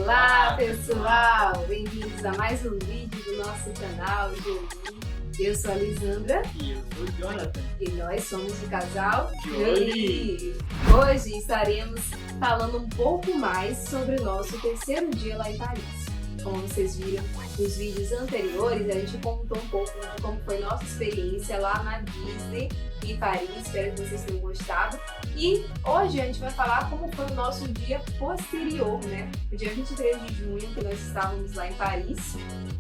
Olá pessoal, bem-vindos a mais um vídeo do nosso canal Jolie. Eu sou a Lisandra e eu sou o Jonathan e nós somos o casal Jolie. Hoje estaremos falando um pouco mais sobre o nosso terceiro dia lá em Paris. Como vocês viram nos vídeos anteriores, a gente contou um pouco de como foi nossa experiência lá na Disney em Paris. Espero que vocês tenham gostado. E hoje a gente vai falar como foi o nosso dia posterior, né? O dia 23 de junho, que nós estávamos lá em Paris.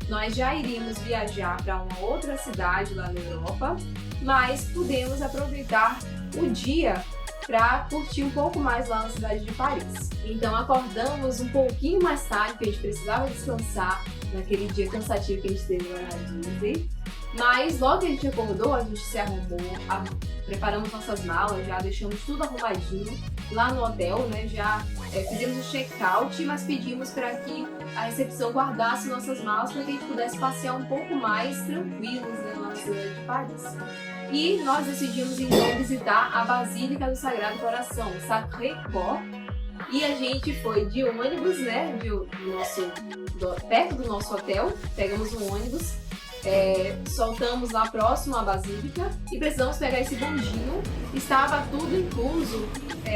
Nós já iríamos viajar para uma outra cidade lá na Europa, mas pudemos aproveitar o dia para curtir um pouco mais lá na cidade de Paris. Então acordamos um pouquinho mais tarde, porque a gente precisava descansar naquele dia cansativo que a gente teve lá na Disney. Mas logo que a gente acordou, a gente se arrumou, preparamos nossas malas, já deixamos tudo arrumadinho lá no hotel, né? Já fizemos o check-out, mas pedimos para que a recepção guardasse nossas malas para que a gente pudesse passear um pouco mais tranquilos, né, lá na cidade de Paris. E nós decidimos então visitar a Basílica do Sagrado Coração, Sacré-Cœur, e a gente foi de ônibus, né, perto do nosso hotel, pegamos um ônibus, soltamos lá próximo à Basílica e precisamos pegar esse bondinho. Estava tudo incluso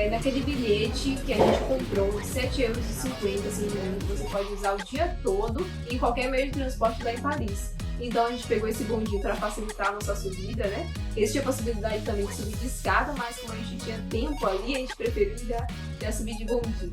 naquele bilhete que a gente comprou, €7,50, se não me engano, que você pode usar o dia todo em qualquer meio de transporte lá em Paris. Então a gente pegou esse bondinho para facilitar a nossa subida, né? Existia a possibilidade também de subir de escada, mas como a gente tinha tempo ali, a gente preferiu já subir de bondinho.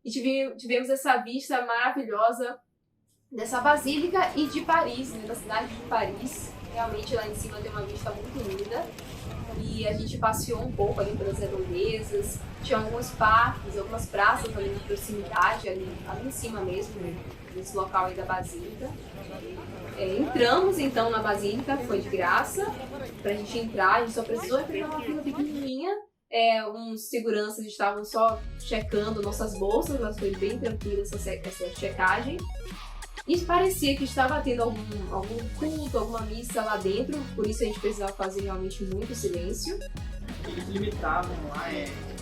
E tivemos essa vista maravilhosa dessa Basílica e de Paris, né, da cidade de Paris. Realmente lá em cima tem uma vista muito linda. E a gente passeou um pouco ali pelas redondezas, tinha alguns parques, algumas praças ali na proximidade, ali em cima mesmo, né, nesse local aí da Basílica. Entramos então na Basílica, foi de graça pra gente entrar, a gente só precisou entrar numa fila pequenininha. Uns seguranças estavam só checando nossas bolsas, mas foi bem tranquila essa checagem. E parecia que estava tendo algum culto, alguma missa lá dentro, por isso a gente precisava fazer realmente muito silêncio. Eles limitavam lá,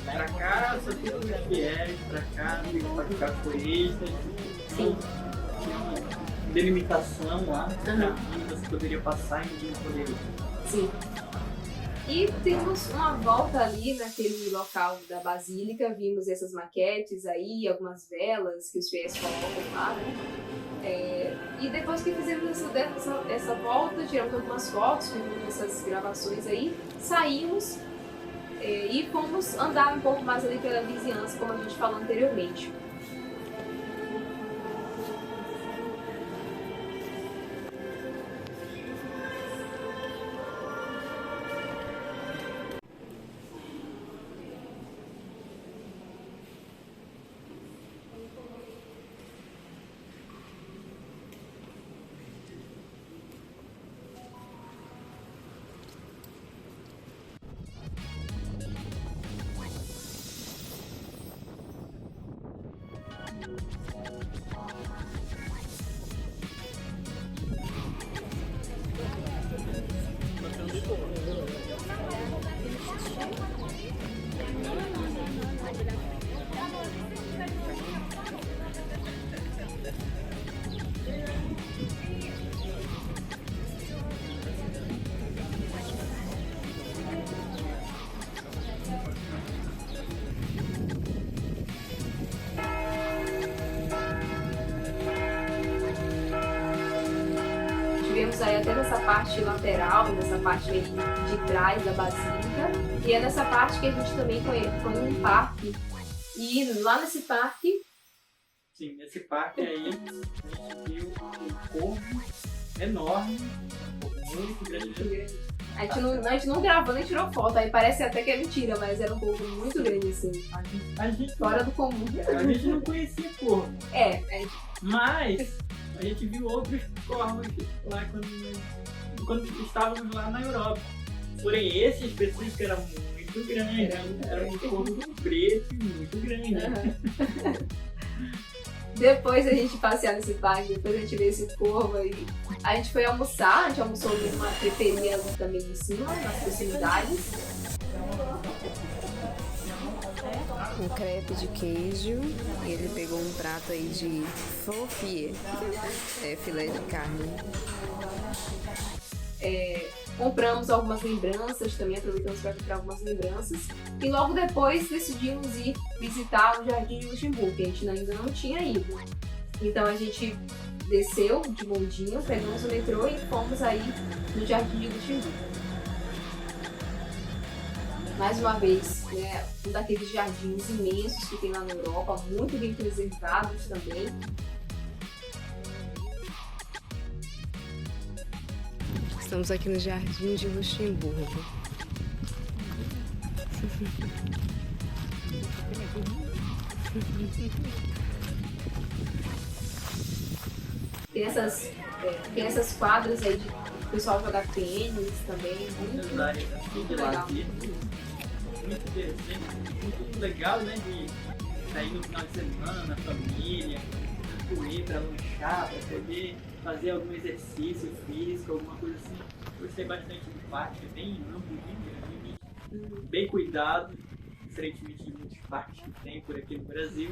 pra cá só tem os fiéis, pra cá não pode ficar coisas. Sim. Tinha uma delimitação lá, onde você poderia passar e ninguém poderia. Sim. E temos uma volta ali naquele local da Basílica, vimos essas maquetes aí, algumas velas que os fiéis colocam lá, né? E depois que fizemos essa volta, tiramos algumas fotos, fizemos essas gravações aí, saímos e fomos andar um pouco mais ali pela vizinhança, como a gente falou anteriormente. Tivemos aí até nessa parte lateral, nessa parte aí de trás da Basílica, e é nessa parte que a gente também foi num parque. E lá nesse parque... Sim, nesse parque aí a gente viu um corvo enorme, muito grande. A gente não gravou nem tirou foto, aí parece até que é mentira, mas era um corvo muito grande assim. A gente, Fora do comum. a gente não conhecia corvo, mas a gente viu outros corvos lá quando estávamos lá na Europa. Porém, esse específico era muito grande, era um corvo preto e muito grande. Depois a gente passear nesse parque, depois a gente ver esse corvo aí. A gente foi almoçar, a gente almoçou numa creperia ali também em cima, nas proximidades. Um crepe de queijo, e ele pegou um prato aí de fofie, filé de carne. Compramos algumas lembranças, também aproveitamos para comprar algumas lembranças. E logo depois decidimos ir visitar o Jardim de Luxemburgo, que a gente ainda não tinha ido. Então a gente desceu de bondinho, pegamos o metrô e fomos aí no Jardim de Luxemburgo. Mais uma vez, né, um daqueles jardins imensos que tem lá na Europa, muito bem preservados também. Estamos aqui no Jardim de Luxemburgo. Tem essas quadras aí de o pessoal jogar tênis também, muito legal. Muito interessante, muito legal, né, de sair no final de semana, na família, comer, para lanchar, para poder fazer algum exercício físico, alguma coisa assim. Gostei bastante do parque, é bem amplo, bem grande, bem cuidado, diferentemente de muitos parques que tem por aqui no Brasil.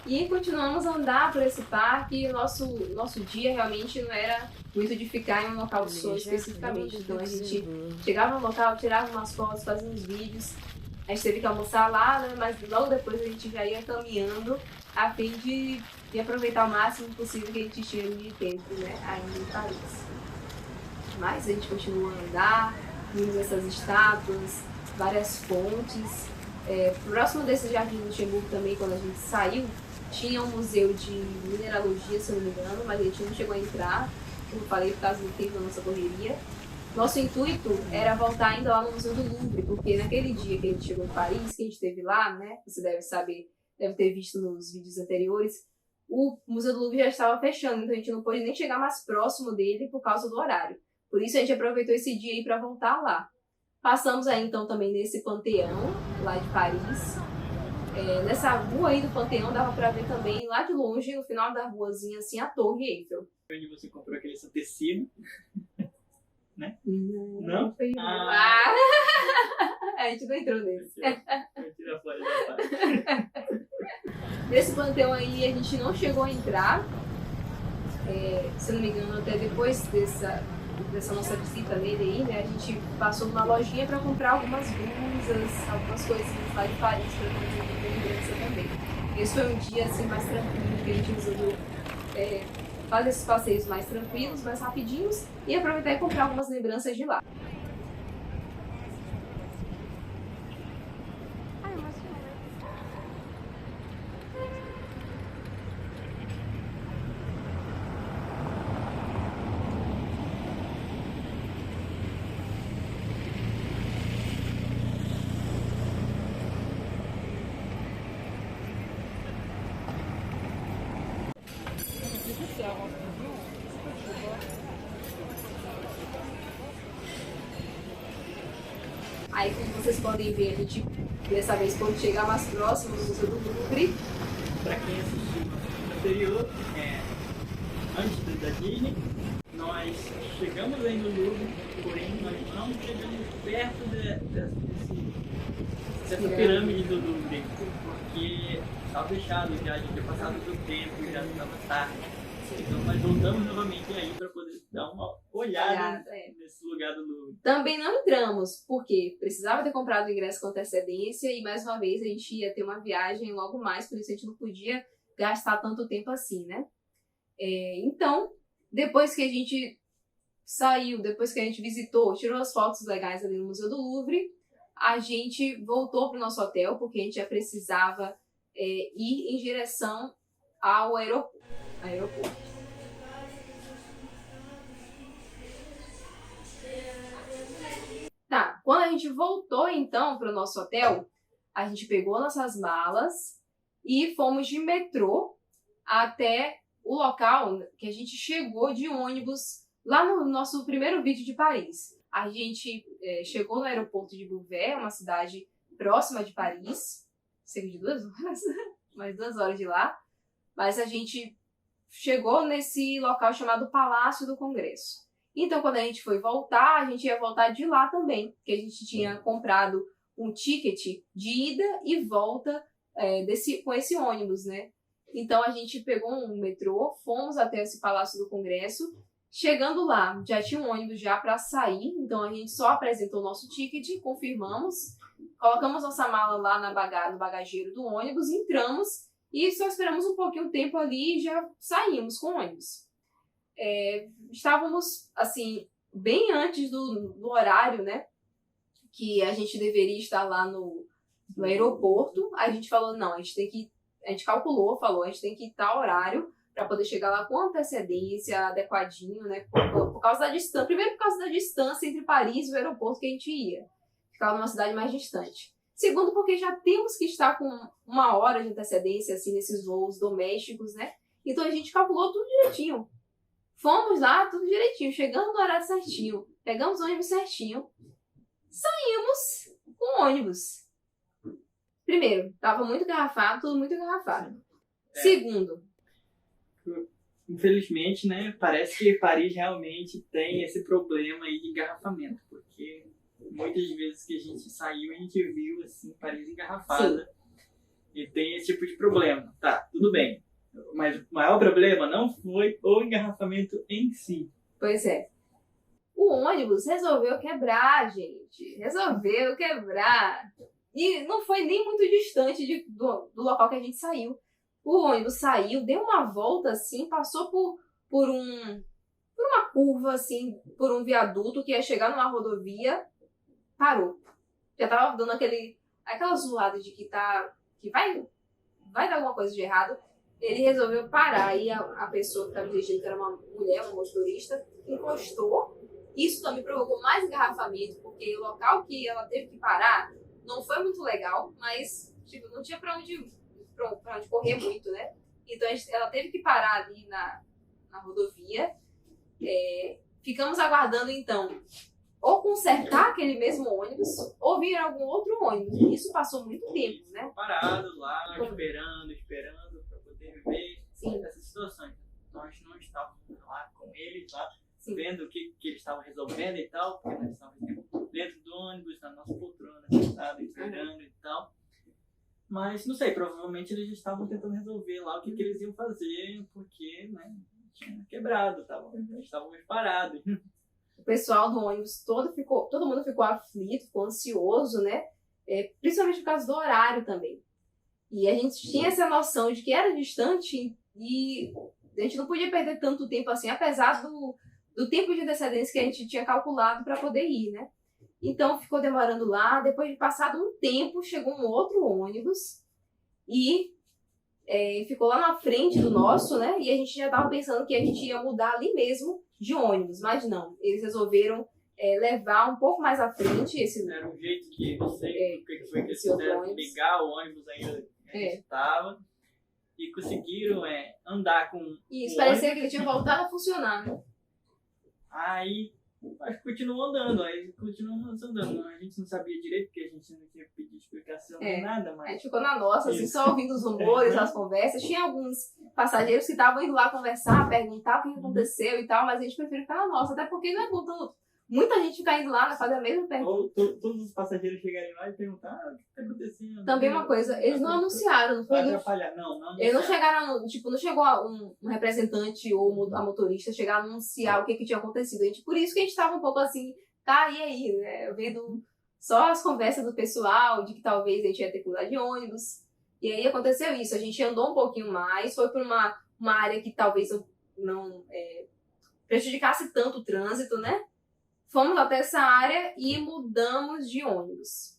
E continuamos a andar por esse parque e nosso dia realmente não era muito de ficar em um local de som especificamente. Então a gente chegava no local, tirava umas fotos, fazia uns vídeos. A gente teve que almoçar lá, né? Mas logo depois a gente já ia caminhando a fim de aproveitar o máximo possível que a gente tinha de tempo, né? Ainda em Paris. Mas a gente continua a andar, vimos essas estátuas, várias fontes. Próximo desse Jardim do Luxemburgo também, quando a gente saiu, tinha um museu de mineralogia, se eu não me engano, mas a gente não chegou a entrar, como eu falei, por causa do tempo da nossa correria. Nosso intuito era voltar ainda lá no Museu do Louvre, porque naquele dia que a gente chegou em Paris, que a gente esteve lá, né, você deve saber, deve ter visto nos vídeos anteriores, o Museu do Louvre já estava fechando, então a gente não pôde nem chegar mais próximo dele por causa do horário. Por isso a gente aproveitou esse dia aí para voltar lá. Passamos aí então também nesse Panteão, lá de Paris. Nessa rua aí do Panteão dava para ver também, lá de longe, no final da ruazinha, assim, a Torre Eiffel. Onde você comprou aquele seu tecido, né? Não? Não? A gente não entrou nesse. Vou tirar fora da parte. Nesse Panteão aí a gente não chegou a entrar, se eu não me engano, até depois dessa nossa visita nele aí, né, a gente passou numa lojinha para comprar algumas blusas, algumas coisinhas lá de Paris para fazer lembrança também. Esse foi um dia assim mais tranquilo, que a gente resolveu fazer esses passeios mais tranquilos, mais rapidinhos e aproveitar e comprar algumas lembranças de lá. Aí, como vocês podem ver, a gente dessa vez pode chegar mais próximo do Museu do Louvre. Para quem assistiu no anterior, antes da Disney, nós chegamos aí no Louvre, porém nós não chegamos perto dessa pirâmide do Louvre, porque estava fechado já, a gente tinha passado do tempo, já estava tarde. Então nós voltamos novamente aí para poder dar uma olhada nesse lugar do Louvre. Também não entramos, porque precisava ter comprado o ingresso com antecedência e mais uma vez a gente ia ter uma viagem logo mais, por isso a gente não podia gastar tanto tempo assim, né? Então, depois que a gente saiu, depois que a gente visitou, tirou as fotos legais ali no Museu do Louvre, a gente voltou para o nosso hotel, porque a gente já precisava ir em direção ao aeroporto. então para o nosso hotel, a gente pegou nossas malas e fomos de metrô até o local que a gente chegou de ônibus lá no nosso primeiro vídeo de Paris. A gente chegou no aeroporto de Beauvais, uma cidade próxima de Paris, cerca de 2 horas, mais 2 horas de lá, mas a gente chegou nesse local chamado Palácio do Congresso. Então, quando a gente foi voltar, a gente ia voltar de lá também, porque a gente tinha comprado um ticket de ida e volta com esse ônibus, né? Então, a gente pegou um metrô, fomos até esse Palácio do Congresso. Chegando lá, já tinha um ônibus já para sair, então a gente só apresentou o nosso ticket, confirmamos, colocamos nossa mala lá no bagageiro do ônibus, entramos e só esperamos um pouquinho tempo ali e já saímos com o ônibus. Estávamos, assim, bem antes do horário, né, que a gente deveria estar lá no aeroporto. A gente falou, não, a gente calculou, falou, a gente tem que ir tal horário para poder chegar lá com antecedência, adequadinho, né, por causa da distância. Primeiro, por causa da distância entre Paris e o aeroporto que a gente ia. Ficava numa cidade mais distante. Segundo, porque já temos que estar com 1 hora de antecedência, assim, nesses voos domésticos, né? Então a gente calculou tudo direitinho. Fomos lá, tudo direitinho, chegando no horário certinho, pegamos o ônibus certinho, saímos com o ônibus. Primeiro, tava muito engarrafado, tudo muito engarrafado. Segundo, infelizmente, né, parece que Paris realmente tem esse problema aí de engarrafamento, porque muitas vezes que a gente saiu, a gente viu, assim, Paris engarrafada. Sim. E tem esse tipo de problema. Tá, tudo bem. Mas o maior problema não foi o engarrafamento em si. Pois é. O ônibus resolveu quebrar, gente. Resolveu quebrar. E não foi nem muito distante do local que a gente saiu. O ônibus saiu, deu uma volta assim, passou por uma curva, assim, por um viaduto que ia chegar numa rodovia, parou. Já tava dando aquela zoada de que vai dar alguma coisa de errado. Ele resolveu parar e a pessoa que estava dirigindo, que era uma mulher, uma motorista, encostou. Isso também provocou mais engarrafamento, porque o local que ela teve que parar não foi muito legal, mas tipo, não tinha pra onde correr muito, né? Então ela teve que parar ali na rodovia. Ficamos aguardando então ou consertar aquele mesmo ônibus ou vir algum outro ônibus. E isso passou muito tempo, né? Parado lá, esperando para poder ver essas situações. Nós não estávamos lá com eles, lá, vendo o que eles estavam resolvendo e tal, porque nós estávamos dentro do ônibus, na nossa poltrona, sentado, esperando e tal. Mas, não sei, provavelmente eles estavam tentando resolver lá o que eles iam fazer, porque, né, tinha quebrado, estávamos parados. O pessoal do ônibus todo mundo ficou aflito, ficou ansioso, né? Principalmente por causa do horário também. E a gente tinha essa noção de que era distante e a gente não podia perder tanto tempo assim, apesar do tempo de antecedência que a gente tinha calculado para poder ir, né? Então ficou demorando lá. Depois de passado um tempo, chegou um outro ônibus e ficou lá na frente do nosso, né? E a gente já estava pensando que a gente ia mudar ali mesmo de ônibus, mas não. Eles resolveram levar um pouco mais à frente esse. Era um jeito que não sei o que foi que eles fizeram, ligar o ônibus ainda que estava e conseguiram andar com. Isso, parecia que ele tinha voltado a funcionar, né? Aí acho que continuamos andando. A gente não sabia direito, porque a gente não tinha pedido explicação nem nada, mas. A gente ficou na nossa, assim, só ouvindo os rumores, as conversas. Tinha alguns passageiros que estavam indo lá conversar, perguntar o que aconteceu e tal, mas a gente prefere ficar na nossa, até porque não é bom muita gente ficar indo lá, fazer a mesma pergunta. Ou todos os passageiros chegarem lá e perguntar o que está acontecendo. Também uma coisa, eles não anunciaram, não foi? Atrapalhar, não. Eles não chegaram, não chegou um representante ou a motorista chegar a anunciar o que tinha acontecido. Por isso que a gente estava um pouco assim, tá, e aí, né? Vendo só as conversas do pessoal, de que talvez a gente ia ter que mudar de ônibus. E aí aconteceu isso, a gente andou um pouquinho mais, foi para uma área que talvez não prejudicasse tanto o trânsito, né? Fomos até essa área e mudamos de ônibus.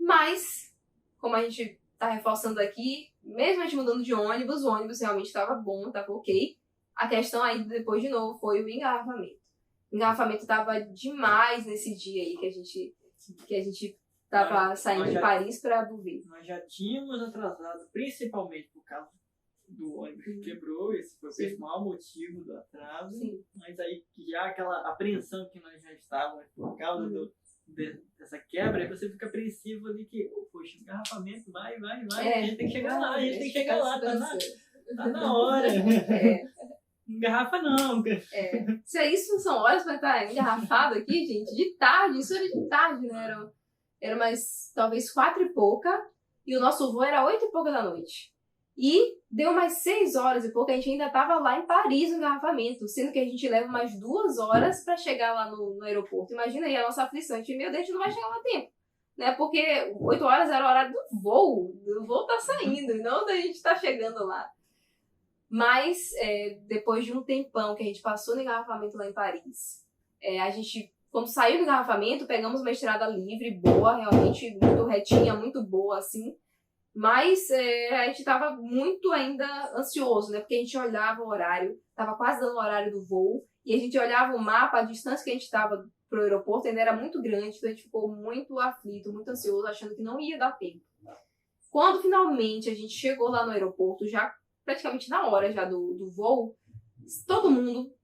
Mas, como a gente está reforçando aqui, mesmo a gente mudando de ônibus, o ônibus realmente estava bom, estava ok. A questão aí, depois de novo, foi o engarrafamento. O engarrafamento estava demais nesse dia aí que a gente Tava saindo nós de já- Paris para Bouville. Nós já tínhamos atrasado, principalmente por causa do ônibus que quebrou, esse foi o Sim. principal motivo do atraso. Sim. Mas aí já aquela apreensão que nós já estávamos por causa dessa quebra, aí você fica apreensivo ali que, poxa, engarrafamento, vai, a gente tem que chegar lá, tá na hora. Engarrafa não. Se isso são horas pra estar engarrafado aqui, gente, de tarde, isso era de tarde, né? Era mais, talvez 4 e pouca, e o nosso voo era 8 e pouca da noite. E deu mais 6 horas e pouco, a gente ainda estava lá em Paris no engarrafamento, sendo que a gente leva mais 2 horas para chegar lá no aeroporto. Imagina aí a nossa aflição, a gente, meu Deus, a gente não vai chegar lá a tempo, né? Porque 8 horas era o horário do voo tá saindo, e não da gente tá chegando lá. Mas, depois de um tempão que a gente passou no engarrafamento lá em Paris, a gente, quando saiu do engarrafamento, pegamos uma estrada livre, boa, realmente muito retinha, muito boa, assim. Mas a gente tava muito ainda ansioso, né? Porque a gente olhava o horário, tava quase dando o horário do voo, e a gente olhava o mapa, a distância que a gente tava pro aeroporto ainda era muito grande, então a gente ficou muito aflito, muito ansioso, achando que não ia dar tempo. Quando finalmente a gente chegou lá no aeroporto, já praticamente na hora já do voo, todo mundo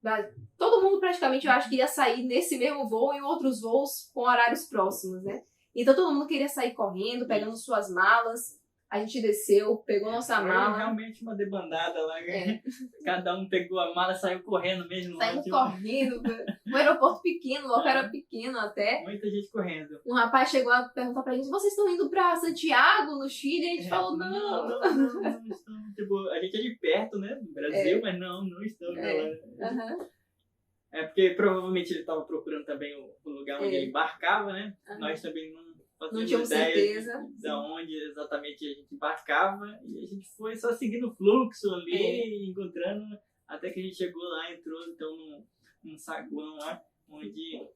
praticamente, eu acho que ia sair nesse mesmo voo e outros voos com horários próximos, né? Então todo mundo queria sair correndo, pegando suas malas. A gente desceu, pegou nossa mala. Foi realmente uma debandada lá. Cada um pegou a mala e saiu correndo mesmo. Saímos correndo. Um aeroporto pequeno, o local era pequeno até. Muita gente correndo. Um rapaz chegou a perguntar pra gente, vocês estão indo pra Santiago, no Chile? E a gente falou, não. Não estamos. Tipo, a gente é de perto, né? Do Brasil, mas não estamos lá. Uhum. Porque provavelmente ele estava procurando também o lugar onde ele embarcava, né? Uhum. Nós também não tínhamos ideia certeza de onde exatamente a gente embarcava, e a gente foi só seguindo o fluxo ali, encontrando, até que a gente chegou lá, entrou então num saguão lá, onde,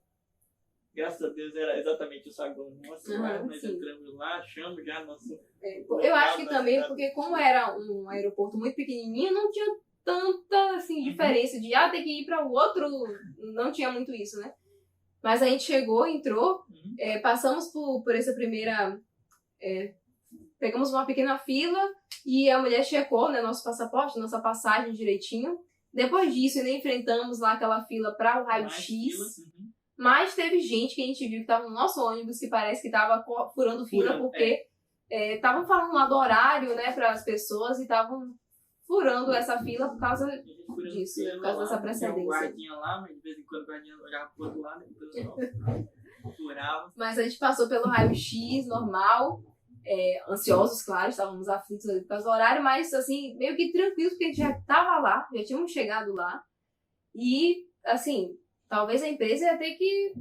graças a Deus, era exatamente o saguão nosso, nós entramos lá, achamos já nosso... Eu acho que também, porque como era um aeroporto muito pequenininho, não tinha tanta assim, diferença de ter que ir para o outro, não tinha muito isso, né? Mas a gente chegou, entrou, passamos por essa primeira... pegamos uma pequena fila e a mulher checou, né, nosso passaporte, nossa passagem direitinho. Depois disso, ainda enfrentamos lá aquela fila para o raio-x. Mas teve gente que a gente viu que estava no nosso ônibus que parece que estava furando fila porque estavam falando lá do horário, né, para as pessoas e estavam furando essa fila por causa disso, por causa dessa precedência. Tinha um guardinha lá, mas de vez em quando o guardinha olhava pro outro lado e o pessoal furava. Mas a gente passou pelo raio-x normal, ansiosos, claro, estávamos aflitos ali por causa do horário, mas assim, meio que tranquilos, porque a gente já estava lá, já tínhamos chegado lá. E, assim, talvez a empresa ia ter que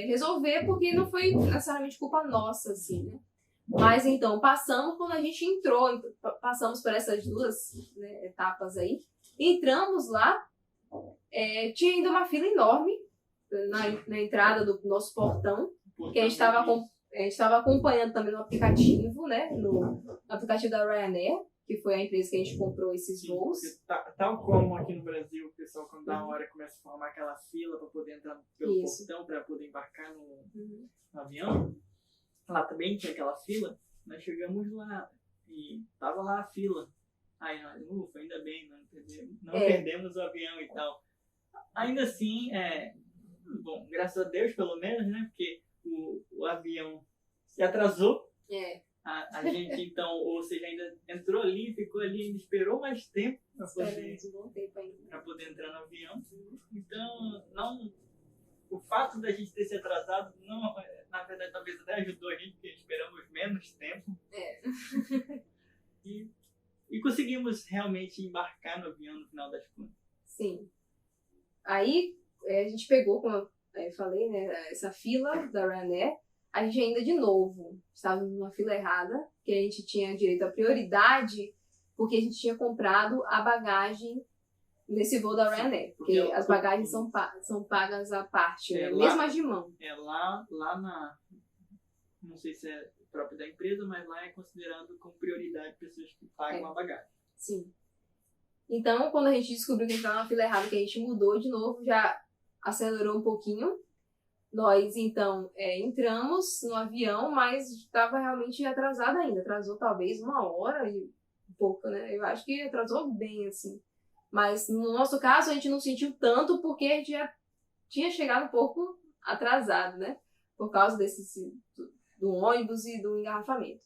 resolver, porque não foi necessariamente culpa nossa, assim, né? Mas então, passamos quando a gente entrou, passamos por essas duas, né, etapas aí, entramos lá, tinha ainda uma fila enorme na entrada do nosso portão, que a gente estava acompanhando também no aplicativo, né, no aplicativo da Ryanair, que foi a empresa que a gente comprou esses voos. Tal como aqui no Brasil, o pessoal quando dá uma hora começa a formar aquela fila para poder entrar pelo portão, para poder embarcar no avião. Lá também tinha aquela fila, nós chegamos lá e tava lá a fila. Aí nós, ufa, ainda bem, não perdemos o avião e tal. Ainda assim, bom, graças a Deus pelo menos, né, porque o avião se atrasou. A gente então, ou seja, ainda entrou ali, ficou ali, ainda esperou mais tempo para poder entrar no avião. Então, o fato da gente ter se atrasado, não, na verdade, talvez até ajudou a gente, porque esperamos menos tempo. E conseguimos realmente embarcar no avião no final das contas. Sim. Aí, a gente pegou, como eu falei, né, essa fila da Ryanair. A gente ainda, de novo, estava numa fila errada, que a gente tinha direito à prioridade, porque a gente tinha comprado a bagagem nesse voo da Ryanair, porque as bagagens são pagas à parte, né? Mesmo as de mão. Lá na... Não sei se é próprio da empresa, mas lá é considerado como prioridade pessoas que pagam a bagagem. Sim. Então, quando a gente descobriu que a gente estava na fila errada, que a gente mudou de novo, já acelerou um pouquinho. Nós, então, entramos no avião, mas estava realmente atrasado ainda. Atrasou talvez 1 hora e um pouco, né? Eu acho que atrasou bem, assim. Mas no nosso caso, a gente não sentiu tanto porque a gente já tinha chegado um pouco atrasado, né? Por causa do ônibus e do engarrafamento.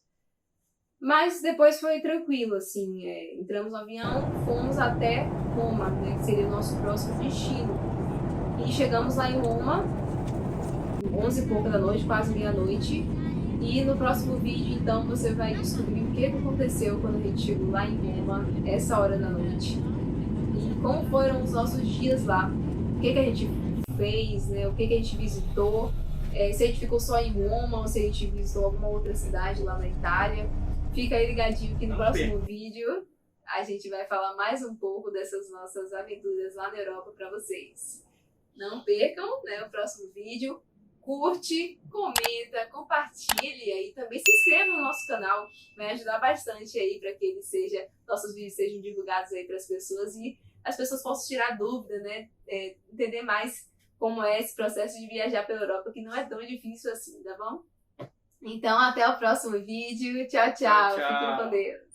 Mas depois foi tranquilo, assim. Entramos no avião, fomos até Roma, né? Que seria o nosso próximo destino. E chegamos lá em Roma, 11 e pouca da noite, quase meia-noite. E no próximo vídeo, então, você vai descobrir o que aconteceu quando a gente chegou lá em Roma, essa hora da noite. E como foram os nossos dias lá. O que a gente fez, né? O que a gente visitou. Se a gente ficou só em Roma ou se a gente visitou alguma outra cidade lá na Itália. Fica aí ligadinho que no próximo vídeo a gente vai falar mais um pouco dessas nossas aventuras lá na Europa para vocês. Não percam, né, o próximo vídeo. Curte, comenta, compartilhe aí. Também se inscreva no nosso canal. Vai ajudar bastante aí para que nossos vídeos sejam divulgados aí para as pessoas e as pessoas possam tirar dúvida, né? Entender mais como é esse processo de viajar pela Europa, que não é tão difícil assim, tá bom? Então, até o próximo vídeo. Tchau, tchau. Fiquem com Deus.